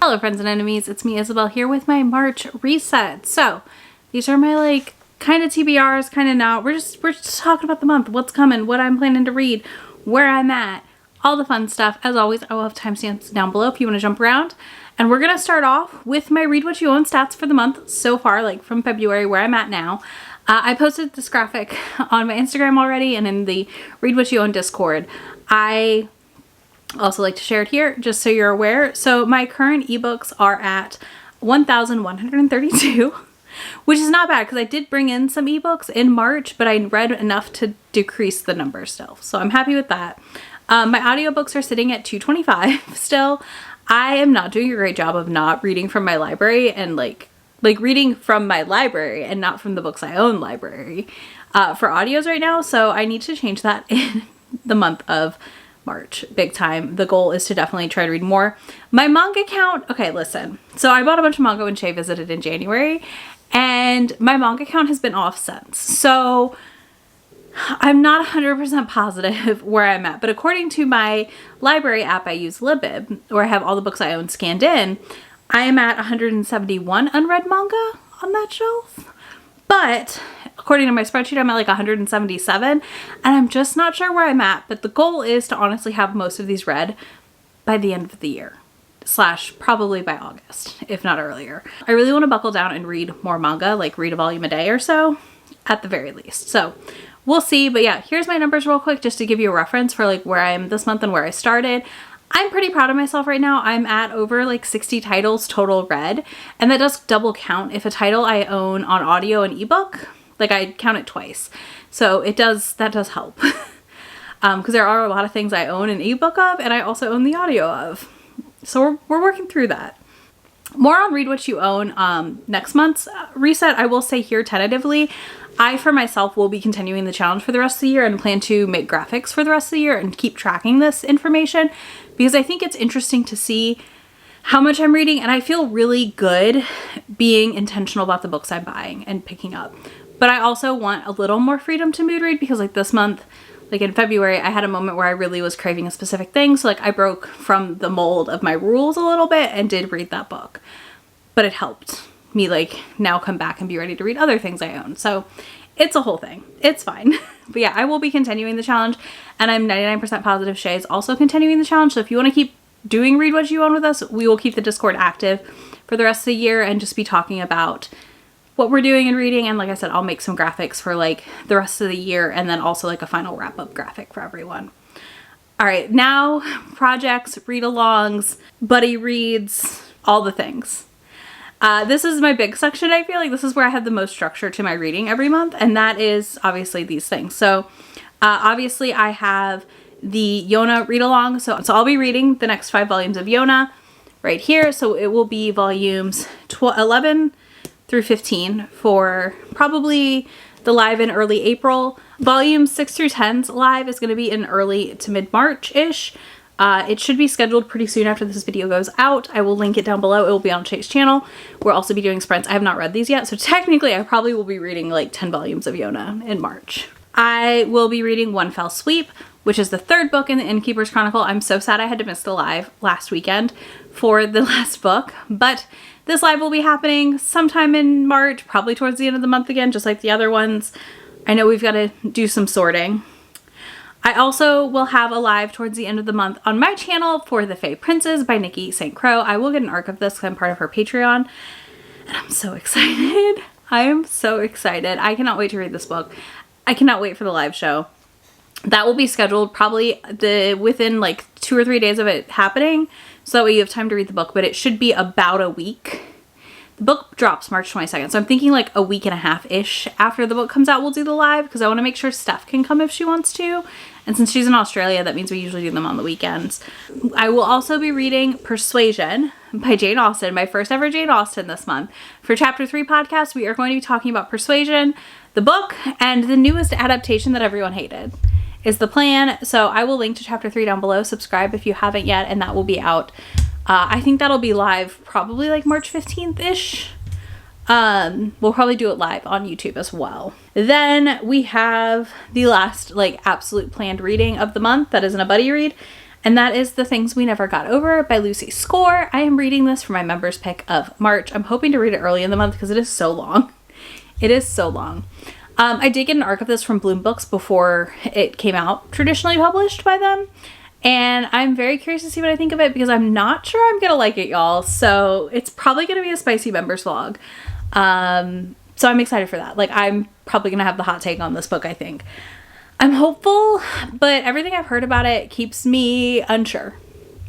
Hello friends and enemies, it's me Isabel here with my March reset. So these are my like kind of TBRs, kind of not. We're just talking about the month, what's coming, what I'm planning to read, where I'm at, all the fun stuff. As always, I will have timestamps down below if you want to jump around. And we're gonna start off with my Read What You Own stats for the month so far, like from February, where I'm at now. I posted this graphic on my Instagram already and in the Read What You Own Discord. I also like to share it here just so you're aware. So my current ebooks are at 1,132, which is not bad because I did bring in some ebooks in March, but I read enough to decrease the number still. So I'm happy with that. My audiobooks are sitting at 225 still. I am not doing a great job of not reading from my library and like reading from my library and not from the books I own library for audios right now. So I need to change that in the month of March, big time. The goal is to definitely try to read more. My manga count, okay, listen. So I bought a bunch of manga when Shay visited in January, and my manga count has been off since. So I'm not 100% positive where I'm at, but according to my library app I use, Libib, where I have all the books I own scanned in, I am at 171 unread manga on that shelf. But according to my spreadsheet, I'm at like 177, and I'm just not sure where I'm at, but the goal is to honestly have most of these read by the end of the year, / probably by August, if not earlier. I really want to buckle down and read more manga, like read a volume a day or so, at the very least. So we'll see, but yeah, here's my numbers real quick just to give you a reference for like where I am this month and where I started. I'm pretty proud of myself right now. I'm at over like 60 titles total read, and that does double count if a title I own on audio and ebook, like I count it twice. So that does help because there are a lot of things I own an ebook of and I also own the audio of. So we're working through that. More on Read What You Own next month's reset. I will say here tentatively, I for myself will be continuing the challenge for the rest of the year and plan to make graphics for the rest of the year and keep tracking this information because I think it's interesting to see how much I'm reading, and I feel really good being intentional about the books I'm buying and picking up. But I also want a little more freedom to mood read because like this month, like in February, I had a moment where I really was craving a specific thing. So like I broke from the mold of my rules a little bit and did read that book, but it helped me like now come back and be ready to read other things I own. So it's a whole thing. It's fine. But yeah, I will be continuing the challenge, and I'm 99% positive Shay is also continuing the challenge. So if you want to keep doing Read What You Own with us, we will keep the Discord active for the rest of the year and just be talking about what we're doing and reading. And like I said, I'll make some graphics for like the rest of the year and then also like a final wrap up graphic for everyone. All right, now projects, read-alongs, buddy reads, all the things. This is my big section. I feel like this is where I have the most structure to my reading every month, and that is obviously these things. So obviously I have the Yona read-along. So I'll be reading the next 5 volumes of Yona right here. So it will be volumes 11 through 15 for probably the live in early April. Volumes 6 through 10's live is going to be in early to mid-March-ish. It should be scheduled pretty soon after this video goes out. I will link it down below. It will be on Shay's channel. We'll also be doing sprints. I have not read these yet, so technically I probably will be reading like 10 volumes of Yona in March. I will be reading One Fell Sweep, which is the 3rd book in the Innkeeper Chronicles. I'm so sad I had to miss the live last weekend for the last book, but this live will be happening sometime in March, probably towards the end of the month again, just like the other ones. I know we've got to do some sorting. I also will have a live towards the end of the month on my channel for The Fae Princes by Nikki St. Crow. I will get an arc of this because I'm part of her Patreon, and I'm so excited. I am so excited. I cannot wait to read this book. I cannot wait for the live show. That will be scheduled probably within like 2 or 3 days of it happening, so that way you have time to read the book, but it should be about a week. The book drops March 22nd, so I'm thinking like a week and a half-ish after the book comes out we'll do the live because I want to make sure Steph can come if she wants to. And since she's in Australia, that means we usually do them on the weekends. I will also be reading Persuasion by Jane Austen, my first ever Jane Austen this month. For Chapter 3 podcast, we are going to be talking about Persuasion, the book, and the newest adaptation that everyone hated is the plan. So I will link to Chapter 3 down below. Subscribe if you haven't yet, and that will be out. I think that'll be live probably like March 15th-ish. We'll probably do it live on YouTube as well. Then we have the last like absolute planned reading of the month that isn't a buddy read, and that is The Things We Never Got Over by Lucy Score. I am reading this for my members pick of March. I'm hoping to read it early in the month because it is so long. It is so long. I did get an arc of this from Bloom Books before it came out traditionally published by them. And I'm very curious to see what I think of it because I'm not sure I'm going to like it, y'all. So it's probably going to be a spicy members vlog. So I'm excited for that. Like, I'm probably going to have the hot take on this book, I think. I'm hopeful, but everything I've heard about it keeps me unsure.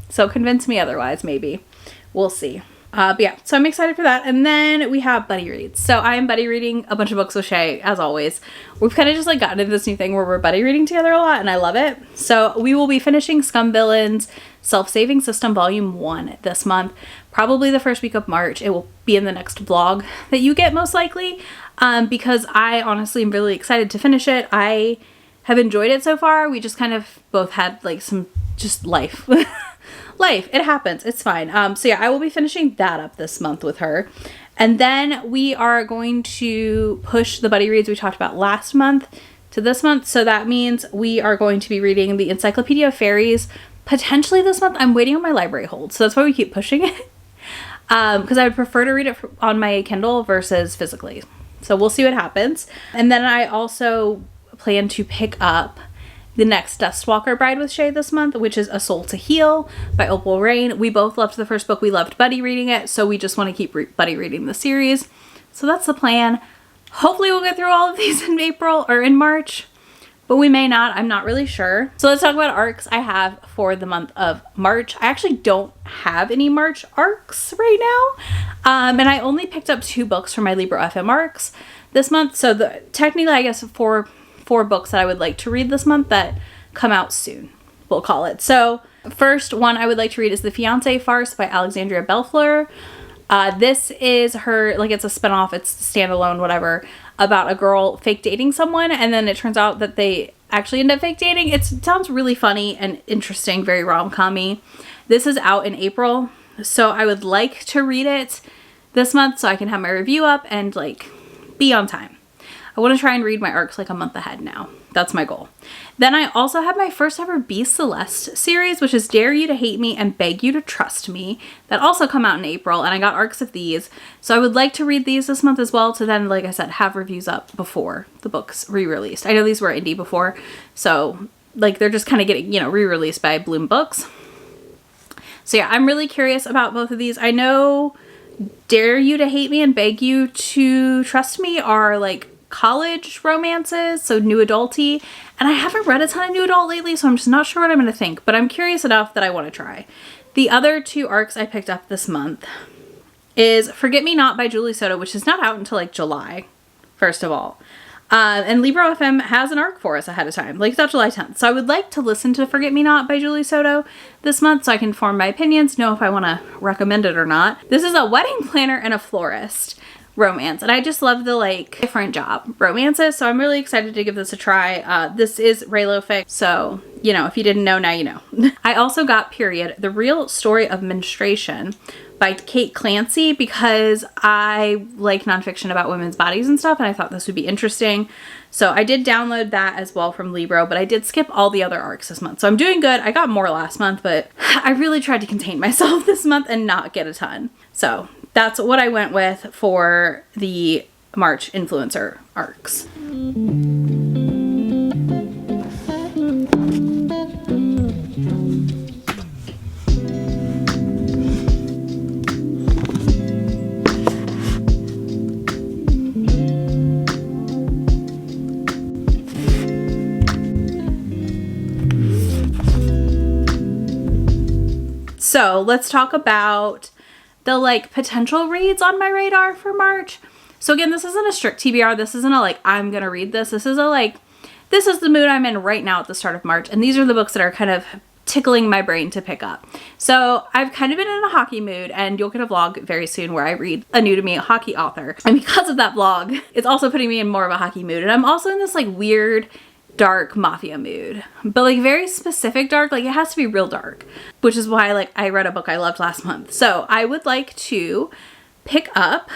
So convince me otherwise, maybe. We'll see. But yeah, so I'm excited for that. And then we have buddy reads. So I am buddy reading a bunch of books with Shay, as always. We've kind of just like gotten into this new thing where we're buddy reading together a lot, and I love it. So we will be finishing Scum Villains Self-Saving System Volume 1 this month. Probably the first week of March. It will be in the next vlog that you get, most likely, because I honestly am really excited to finish it. I have enjoyed it so far. We just kind of both had like some just life. Life, it happens, it's fine. So yeah, I will be finishing that up this month with her. And then we are going to push the buddy reads we talked about last month to this month. So that means we are going to be reading the Encyclopedia of Fairies potentially this month. I'm waiting on my library hold, so that's why we keep pushing it. Because I would prefer to read it on my Kindle versus physically. So we'll see what happens. And then I also plan to pick up the next Dustwalker Bride with Shay this month, which is A Soul to Heal by Opal Rain. We both loved the first book. We loved buddy reading it, so we just want to keep buddy reading the series. So that's the plan. Hopefully we'll get through all of these in April or in March, but we may not. I'm not really sure. So let's talk about arcs I have for the month of March. I actually don't have any March arcs right now, and I only picked up 2 books for my Libro FM arcs this month. So technically, I guess four books that I would like to read this month that come out soon, we'll call it. So first one I would like to read is The Fiancé Farce by Alexandria Bellefleur. This is her, like, it's a spinoff, it's standalone, whatever, about a girl fake dating someone, and then it turns out that they actually end up fake dating. It sounds really funny and interesting, very rom-com-y. This is out in April, so I would like to read it this month so I can have my review up and like be on time. I want to try and read my arcs like a month ahead now. That's my goal. Then I also have my first ever Be Celeste series, which is Dare You to Hate Me and Beg You to Trust Me. That also come out in April, and I got arcs of these. So I would like to read these this month as well to then, like I said, have reviews up before the book's re-released. I know these were indie before, so like they're just kind of getting, you know, re-released by Bloom Books. So yeah, I'm really curious about both of these. I know Dare You to Hate Me and Beg You to Trust Me are like college romances, so new adulty, and I haven't read a ton of new adult lately, so I'm just not sure what I'm going to think, but I'm curious enough that I want to try. The other 2 arcs I picked up this month is Forget Me Not by Julie Soto, which is not out until like July, first of all. And Libro FM has an arc for us ahead of time, like it's out July 10th. So I would like to listen to Forget Me Not by Julie Soto this month so I can form my opinions, know if I want to recommend it or not. This is a wedding planner and a florist romance, and I just love the like different job romances, so I'm really excited to give this a try. This is Raylo fic, so you know, if you didn't know, now you know. I also got Period, The Real Story of Menstruation by Kate Clancy because I like nonfiction about women's bodies and stuff, and I thought this would be interesting. So I did download that as well from Libro, but I did skip all the other arcs this month. So I'm doing good. I got more last month, but I really tried to contain myself this month and not get a ton. So that's what I went with for the March influencer arcs. So let's talk about the like potential reads on my radar for March. So again, this isn't a strict TBR. This isn't a like, I'm gonna read this. This is a like, this is the mood I'm in right now at the start of March. And these are the books that are kind of tickling my brain to pick up. So I've kind of been in a hockey mood, and you'll get a vlog very soon where I read a new to me hockey author. And because of that vlog, it's also putting me in more of a hockey mood. And I'm also in this like weird dark mafia mood, but like very specific dark, like it has to be real dark, which is why like I read a book I loved last month. So I would like to pick up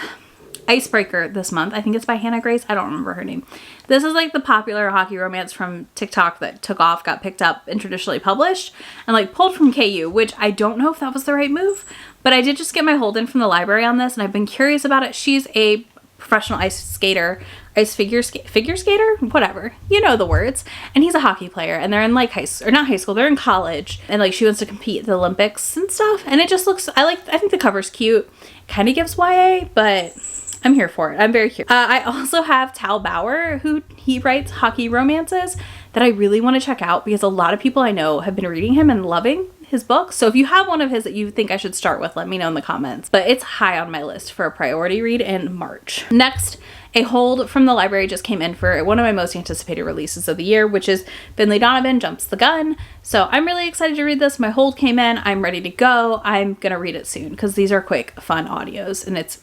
Icebreaker this month. I think it's by Hannah Grace. I don't remember her name. This is like the popular hockey romance from TikTok that took off, got picked up and traditionally published and like pulled from KU, which I don't know if that was the right move, but I did just get my hold in from the library on this and I've been curious about it. She's a professional ice skater, figure skater, whatever, you know the words, and he's a hockey player and they're in like not high school, they're in college, and like she wants to compete at the Olympics and stuff, and it just looks, I think the cover's cute, kind of gives YA, but I'm here for it. I'm very curious. I also have Tal Bauer, who he writes hockey romances that I really want to check out because a lot of people I know have been reading him and loving his books. So if you have one of his that you think I should start with, let me know in the comments. But it's high on my list for a priority read in March. Next, a hold from the library just came in for one of my most anticipated releases of the year, which is Finley Donovan Jumps the Gun. So I'm really excited to read this. My hold came in. I'm ready to go. I'm going to read it soon because these are quick, fun audios and it's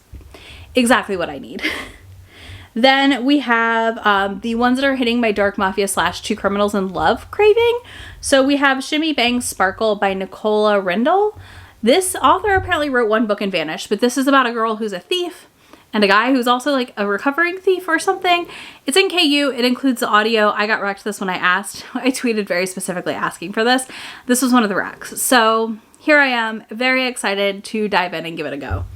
exactly what I need. Then we have the ones that are hitting my dark mafia / two criminals in love craving. So we have Shimmy Bang Sparkle by Nicola Rindle. This author apparently wrote one book and vanished, but this is about a girl who's a thief and a guy who's also like a recovering thief or something. It's in KU. It includes the audio. I got wrecked this when I asked. I tweeted very specifically asking for this. This was one of the wrecks. So here I am, very excited to dive in and give it a go.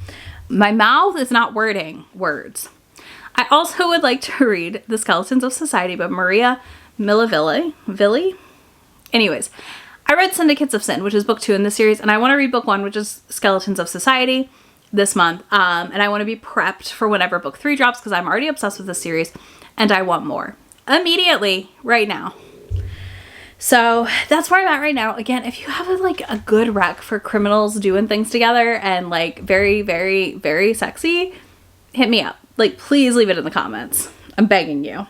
My mouth is not wording words. I also would like to read The Skeletons of Society by Maria Milavilli. Anyways, I read Syndicates of Sin, which is book 2 in the series, and I want to read book 1, which is Skeletons of Society, this month. And I want to be prepped for whenever book 3 drops because I'm already obsessed with this series and I want more immediately right now. So that's where I'm at right now. Again, if you have a good rec for criminals doing things together and like very, very, very sexy, hit me up. Like, please leave it in the comments. I'm begging you.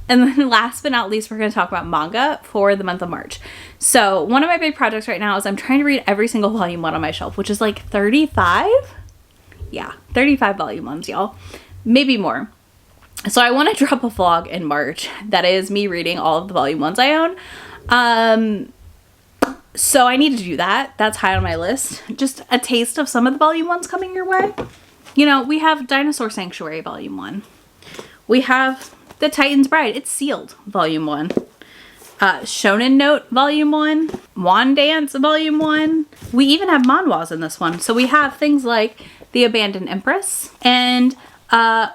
And then last but not least, we're going to talk about manga for the month of March. So one of my big projects right now is I'm trying to read every single volume 1 on my shelf, which is like 35. Yeah, 35 volume 1s, y'all. Maybe more. So I want to drop a vlog in March that is me reading all of the volume 1s I own. So I need to do that. That's high on my list. Just a taste of some of the volume 1s coming your way. You know, we have Dinosaur Sanctuary volume 1. We have The Titan's Bride. It's sealed volume 1. Shonen Note volume 1. Wand Dance volume 1. We even have manhwas in this one. So we have things like The Abandoned Empress and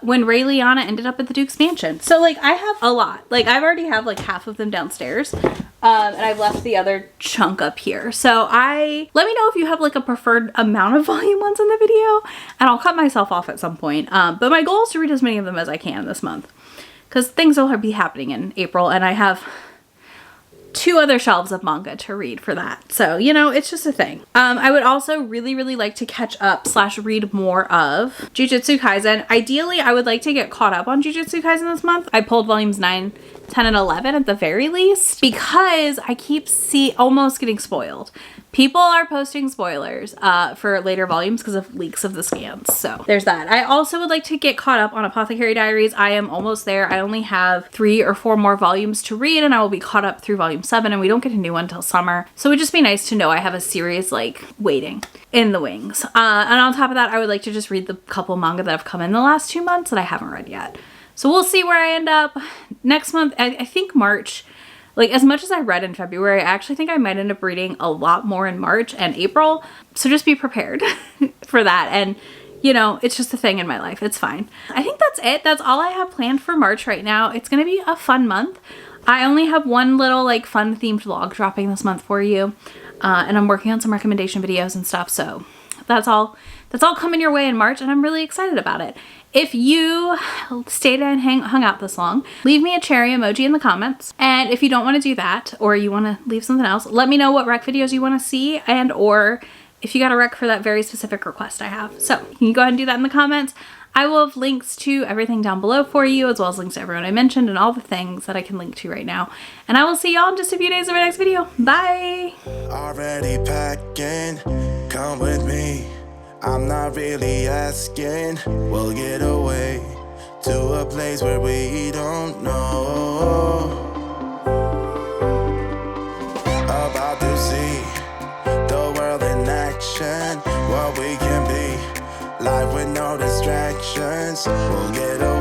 when Ray Lyanna ended up at the Duke's mansion. So like I have a lot. Like I've already have like half of them downstairs. And I've left the other chunk up here. So let me know if you have like a preferred amount of volume 1s in the video and I'll cut myself off at some point. But my goal is to read as many of them as I can this month because things will be happening in April and I have 2 other shelves of manga to read for that. So, you know, it's just a thing. I would also really, really like to catch up / read more of Jujutsu Kaisen. Ideally, I would like to get caught up on Jujutsu Kaisen this month. I pulled volumes 9, 10, and 11 at the very least because I keep almost getting spoiled. People are posting spoilers for later volumes because of leaks of the scans. So there's that. I also would like to get caught up on Apothecary Diaries. I am almost there. I only have 3 or 4 more volumes to read and I will be caught up through volume 7 and we don't get a new one until summer. So it would just be nice to know I have a series like waiting in the wings. And on top of that, I would like to just read the couple manga that have come in the last 2 months that I haven't read yet. So we'll see where I end up next month. I think March. Like, as much as I read in February, I actually think I might end up reading a lot more in March and April. So just be prepared for that. And, you know, it's just a thing in my life. It's fine. I think that's it. That's all I have planned for March right now. It's going to be a fun month. I only have one little, like, fun themed vlog dropping this month for you. And I'm working on some recommendation videos and stuff. So that's all coming your way in March. And I'm really excited about it. If you stayed and hung out this long, leave me a cherry emoji in the comments. And if you don't want to do that, or you want to leave something else, let me know what rec videos you want to see and or if you got a rec for that very specific request I have. So you can go ahead and do that in the comments. I will have links to everything down below for you, as well as links to everyone I mentioned and all the things that I can link to right now. And I will see y'all in just a few days in my next video. Bye! Already packing, come with me. I'm not really asking, we'll get away to a place where we don't know. distractions. We'll get away